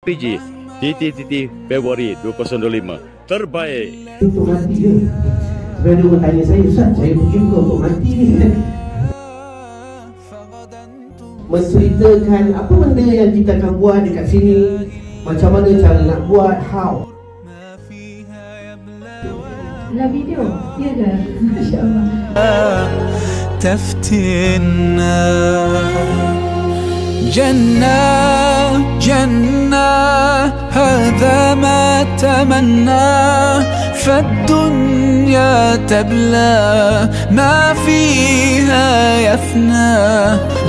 PG TTTT Februari 2025 terbaik. Untuk mati ke? Sebab dia orang tanya saya, Ustaz, saya pergi ke untuk mati ni. Menceritakan apa benda yang kita akan buat dekat sini, macam mana cara nak buat, how. Lah video, ya ke? Masya Allah. تفتنا جنة جنة هذا ما تمنى فالدنيا تبلى ما فيها يفنى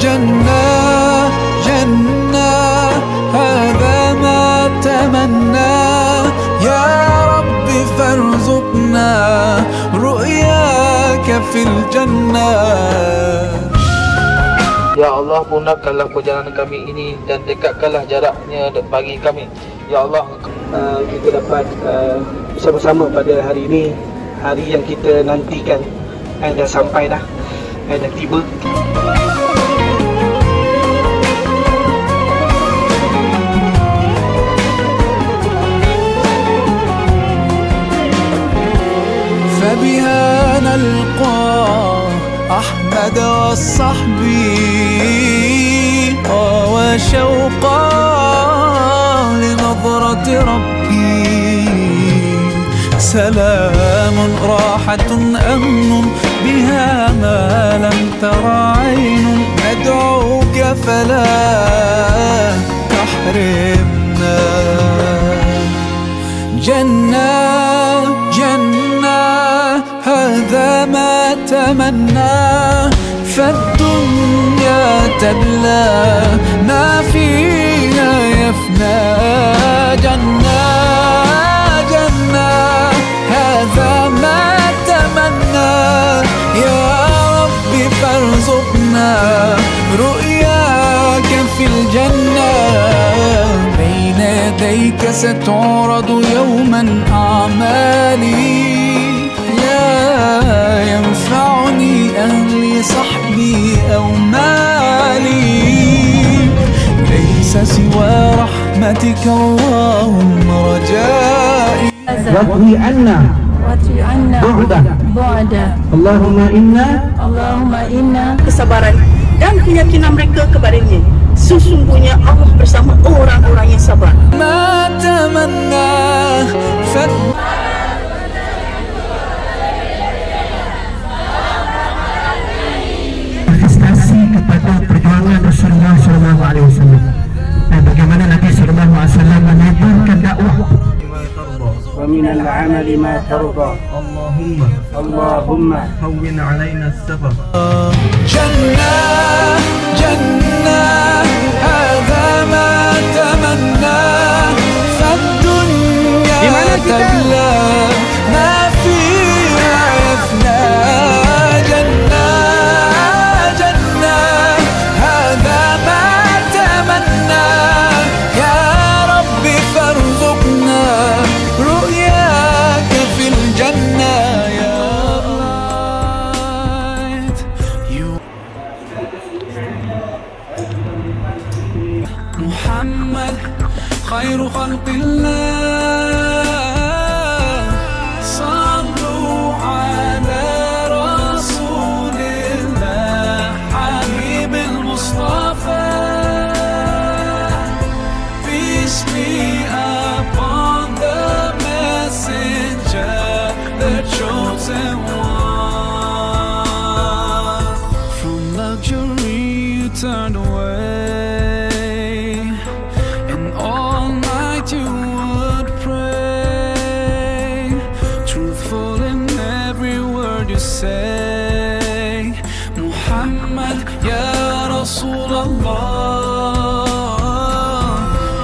جنة جنة هذا ما تمنى يا رب فارزقنا رؤياك في الجنة. Ya Allah, mudahkanlah perjalanan kami ini dan dekatkanlah jaraknya bagi kami. Ya Allah, kita dapat bersama-sama pada hari ini, hari yang kita nantikan, dah sampai dah, dah tiba. فبها نلقى أحمد والصحبي وشوقا لنظرة ربي سلام راحة أمن بها ما لم تر عين ندعوك فلا تحرمنا جنة جنة هذا ما تمنى فالدنيا تبلى ما فيها يفنى جنة جنة هذا ما تمنى يا رب فارزقنا رؤياك في الجنة بين يديك ستعرض يوما أعمالي ينفعني أهلي صحبي أو مالي ليس سوى رحمتك اللهم رجائي واطوي عنا بعده اللهم إنا kesabaran dan keyakinan mereka kepadanya. Sesungguhnya Allah bersama orang-orang yang sabar. ما تمنى kepada perjuangan Rasulullah SAW dan bagaimana Nabi SAW menebarkan dakwah. Wa minal amali ma tarda. Allahumma hawwin alaina as-safar. Jannah Jannah hadha ma tamanna fad-dunya tabla ma fiha yafna محمد خير خلق الله صلوا على رسول الله حبيب المصطفى peace be upon the messenger the chosen one from luxury you turned away say Muhammad ya Rasulullah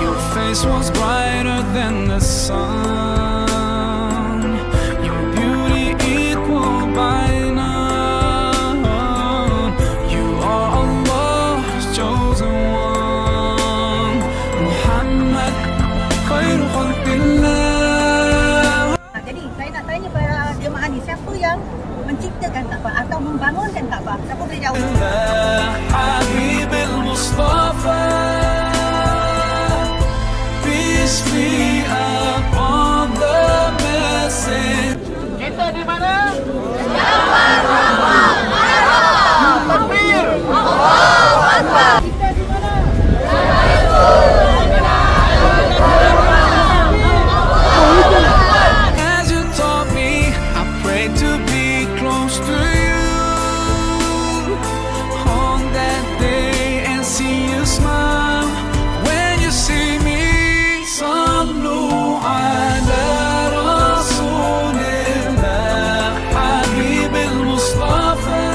your face was brighter than the sun your beauty equal by none you are Allah's chosen one Muhammad khairu khalqillah. Jadi saya nak tanya pada jemaah ni, siapa yang menciptakan Kaabah atau membangunkan Kaabah? Siapa boleh jawab? Habib al-Mustafa Peace be upon the message. Kita di mana? As you taught me, I pray to be close to you on that day and see you smile when you see me. Sallu ala Rasulillah Habibil Mustafa.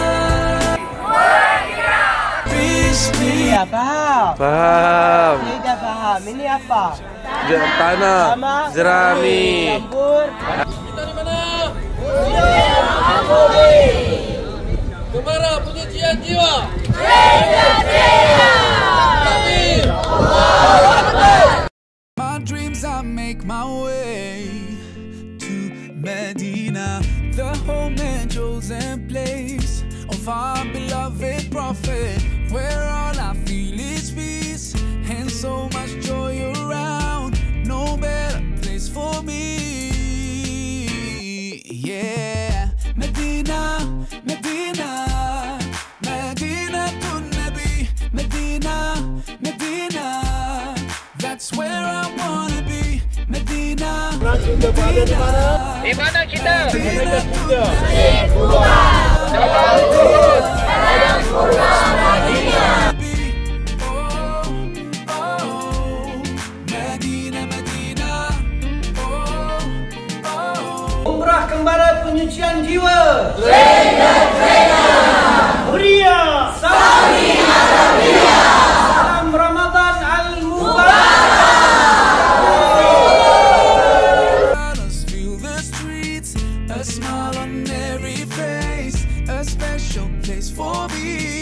Peace be. Faham. Saya dah faham. Ini apa? Tanah. Jerami. Campur. Kita di mana? Gemara penyucian jiwa. My dreams, I make my way to Medina, the home and chosen place of our beloved prophet, where all I feel is peace and so much joy around. No better place for me. Yeah, Medina, Medina, Medina to Nabi, Medina, Medina. That's where I wanna be. Medina, Medina. Di mana kita? Umrah Kembara Penyucian Jiwa. Huria. Salam Ramadan Al-Mubarak. Feel the streets, a smile on every face, a special place for me.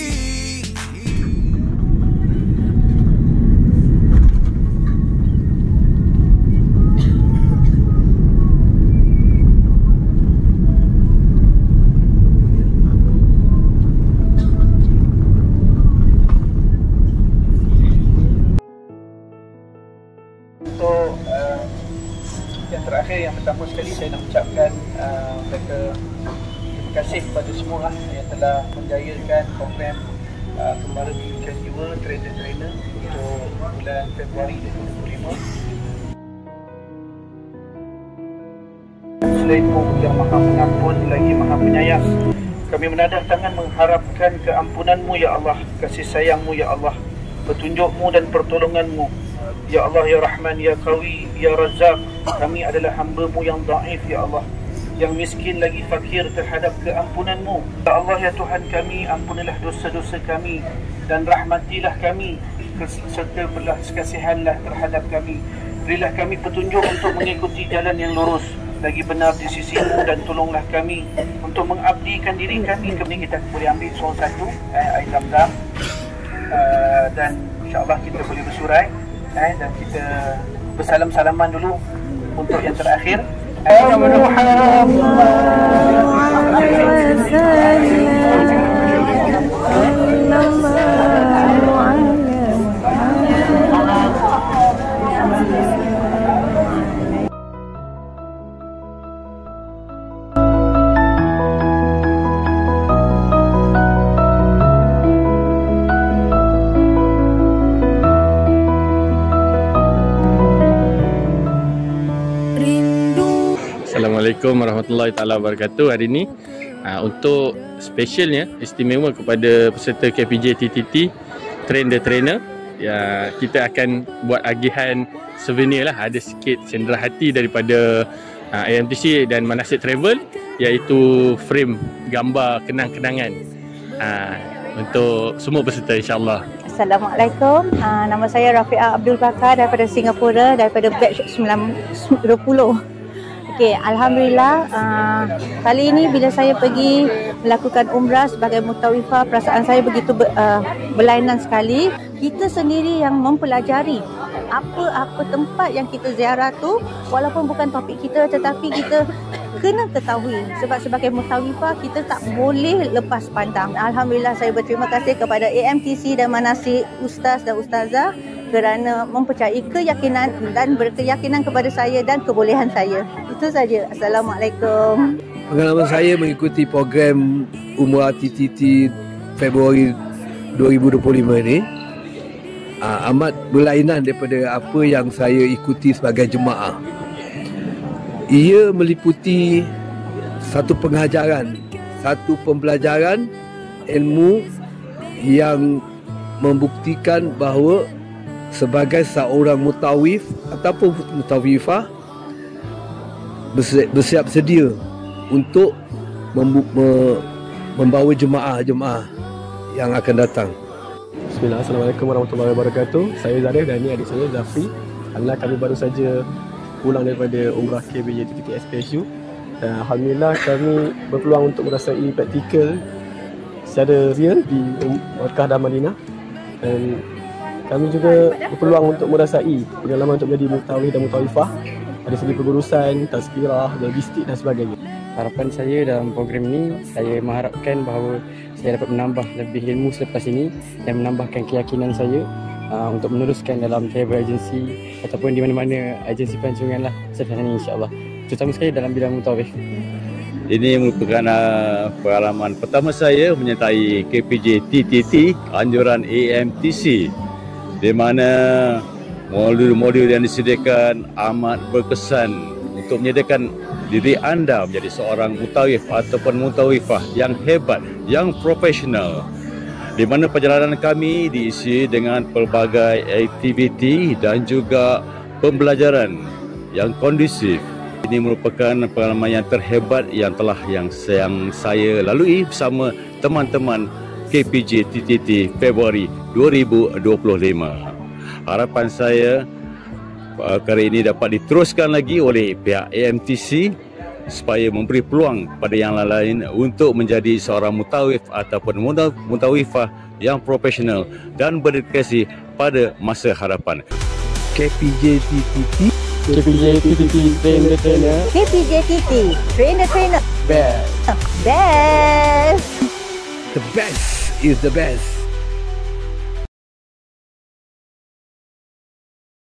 Untuk yang terakhir, yang pertama sekali saya nak ucapkan terima kasih kepada semua yang telah menjayakan program Kembara Penyucian Jiwa Trainer untuk bulan Februari 2025. Selainmu yang maha pengampun lagi maha penyayang, kami menadah tangan mengharapkan keampunanmu ya Allah, kasih sayangmu ya Allah, petunjukmu dan pertolonganmu ya Allah, ya Rahman, ya Qawi, ya Razzaq. Kami adalah hamba-Mu yang dhaif ya Allah, yang miskin lagi fakir terhadap keampunanmu ya Allah, ya Tuhan kami. Ampunilah dosa-dosa kami dan rahmatilah kami, serta belas kasihanlah terhadap kami. Berilah kami petunjuk untuk mengikuti jalan yang lurus lagi benar di sisi-Mu, dan tolonglah kami untuk mengabdikan diri kami. Kemudian kita boleh ambil soal satu air zam-zam, dan insya-Allah kita boleh bersurai dan kita bersalam-salaman dulu untuk yang terakhir. Assalamualaikum warahmatullahi taala wabarakatuh. Hari ini untuk specialnya istimewa kepada peserta KPJ TTT Train the Trainer, ya, kita akan buat agihan souvenir lah. Ada sikit cenderah hati daripada AMTC dan Manasik Travel, iaitu frame gambar kenang-kenangan untuk semua peserta, insyaAllah. Assalamualaikum, nama saya Rafi'ah Abdul Bakar daripada Singapura, daripada batch 20. Okey, Alhamdulillah, kali ini bila saya pergi melakukan umrah sebagai mutawifah, perasaan saya begitu berlainan sekali. Kita sendiri yang mempelajari apa-apa tempat yang kita ziarah tu, walaupun bukan topik kita, tetapi kita kena ketahui, sebab sebagai mutawifah kita tak boleh lepas pandang. Alhamdulillah, saya berterima kasih kepada AMTC dan Manasik, ustaz dan ustazah kerana mempercayai keyakinan dan berkeyakinan kepada saya dan kebolehan saya. Itu saja. Assalamualaikum. Pengalaman saya mengikuti program Umrah TTT Februari 2025 ini amat berlainan daripada apa yang saya ikuti sebagai jemaah. Ia meliputi satu pengajaran, satu pembelajaran ilmu yang membuktikan bahawa sebagai seorang mutawif ataupun mutawifah bersiap sedia untuk membawa jemaah-jemaah yang akan datang. Bismillah, Assalamualaikum warahmatullahi wabarakatuh. Saya Zarif dan ini adik saya Zafri. Alhamdulillah kami baru saja pulang daripada Umrah KPJ TTT SPSU dan Alhamdulillah kami berpeluang untuk merasai praktikal secara real di Makkah dan Madinah, dan kami juga berpeluang untuk merasai pengalaman untuk menjadi mutawif dan mutawifah dari segi pengurusan, tazkirah, logistik dan sebagainya. Harapan saya dalam program ini, saya mengharapkan bahawa saya dapat menambah lebih ilmu selepas ini dan menambahkan keyakinan saya untuk meneruskan dalam travel agency ataupun di mana-mana agensi pelancongan lah selepas ini, insyaAllah. Terutama sekali dalam bidang mutawif. Ini merupakan pengalaman pertama saya menyertai KPJ TTT anjuran AMTC, di mana modul-modul yang disediakan amat berkesan untuk menyediakan diri anda menjadi seorang mutawif ataupun mutawifah yang hebat, yang profesional, di mana perjalanan kami diisi dengan pelbagai aktiviti dan juga pembelajaran yang kondusif. Ini merupakan pengalaman yang terhebat yang telah saya lalui bersama teman-teman KPJ TTT Februari 2025. Harapan saya perkara ini dapat diteruskan lagi oleh pihak AMTC supaya memberi peluang pada yang lain untuk menjadi seorang mutawif ataupun mutawifah yang profesional dan berdedikasi pada masa hadapan. KPJ TTT trainer. KPJ TTT trainer. Best. The best is the best.